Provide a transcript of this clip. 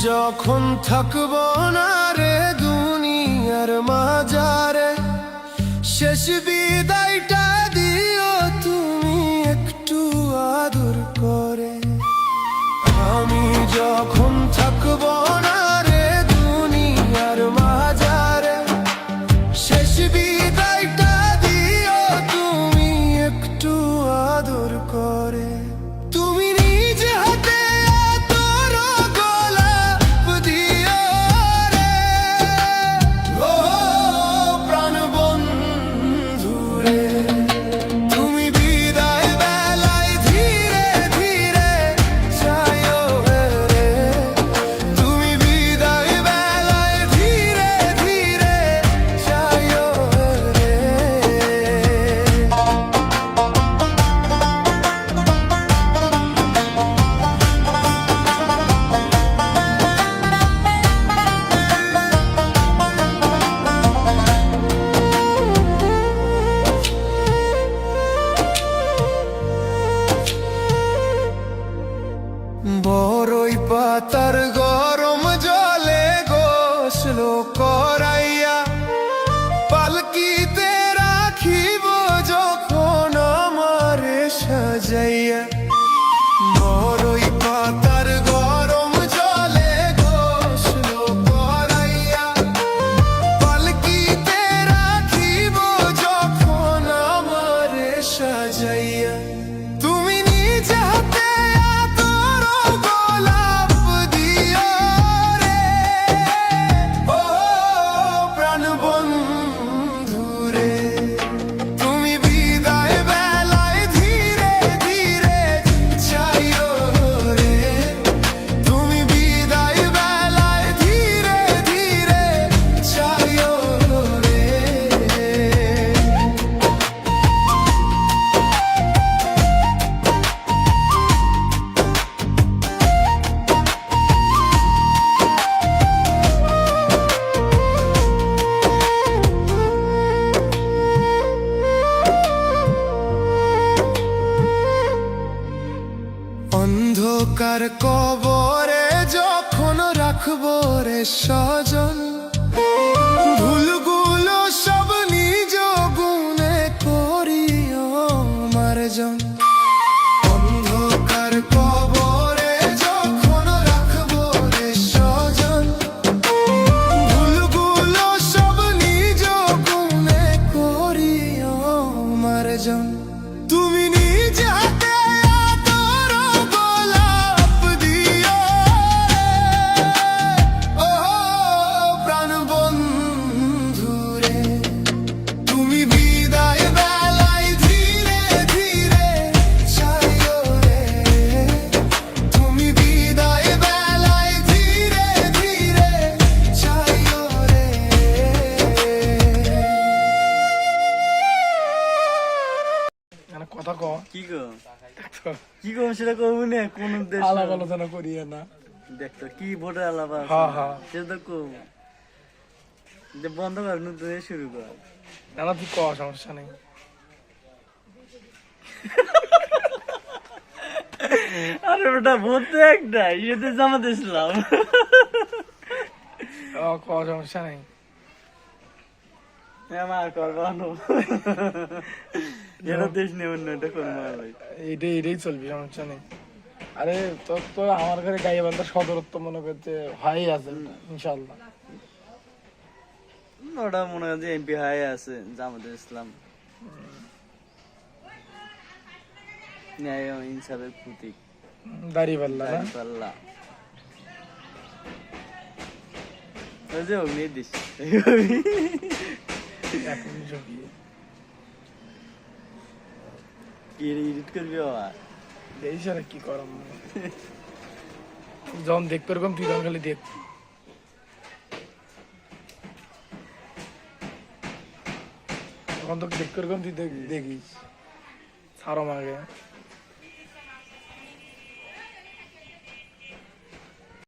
যখন থাকবো না রে দুনিয়ার মাঝারে, শেষ বিদায়টা দিও তুমি একটু আদর করে। আমি যখন থাকবো না রে দুনিয়ার মাঝারে, শেষ বিদায়টা দিও তুমি একটু আদর করে। তুমি নিজে হাতে তোর গোলাপ দিও রে, ও প্রাণ বন্ধু রে। তুমি বিদায় বেলায় ধীরে ধীরে যাইও রে, তুমি বিদায় বেলায় ধীরে ধীরে যাইও রে। বড়ই পাতার গরম জলে গোসল করাইয়া, পালকিতে রাখিব যখন আমারে সাজাইয়া। বড়ই পাতার গরম জলে গোসল করাইয়া, পালকিতে রাখিব যখন আমারে সাজাইয়া। তুমি নিজে হাতে তোর গোলাপ দিও রে, ও প্রাণ বন্ধু রে। তুমি বিদায় বেলায় ধীরে ধীরে যাইও রে, তুমি বিদায় বেলায় ধীরে ধীরে যাইও রে। অন্ধকার কবরে যখন রাখবো রে স্বজন, ভুলগুলো সব নিজ গুণে করিও মার্জন। অন্ধকার কবরে যখন রাখবো রে স্বজন, ভুলগুলো সব নিজ গুণে করিও মার্জন। তুমি নিজে হাতে তোর গোলাপ দিও রে, ও প্রাণ বন্ধু রে। তুমি বিদায় বেলায় ধীরে ধীরে যাইও রে, তুমি বিদায় বেলায় ধীরে ধীরে যাইও রে। কথা ক কি গো কি গো সেটা করবো না কোন দেশ আলাপ আলোচনা করিয়ে না। দেখতো কি ভোটের আলাপ আছে হ্যাঁ হ্যাঁ, সেটা তো কম যে বন্ধ কর নতুন শুরু কর। না না তুই ক, সমস্যা নেই। আরে বেটা ভোট তো একটা ইয়েতে জামাত ইসলাম। ক, সমস্যা নেই। আমার করবানো এটা দেশ নেই অন্য এটা করবো ভাই, এটাই চলবে, সমস্যা নেই। আরে তোর তো আমার ঘরে গাইবান্ধার সদরত্ব মনে করতে হয় আছে ইনশাল্লাহ। ওটা মনে হয় যে এমপি হাই আছে জামাত ইসলাম, ন্যায় ও ইনসাফের প্রতীক দাড়িপাল্লা না? দাঁড়িপাল্লা। ওই যে অগ্নি দিস এখনই জমি। কি এডিট করবি আবার এই সারা কি করাম, যখন দেখতে এরকম তুই তখন খালি দেখ। তখন তোকে দেখতে এরকম তুই দেখিস ছাড়ো মাগে।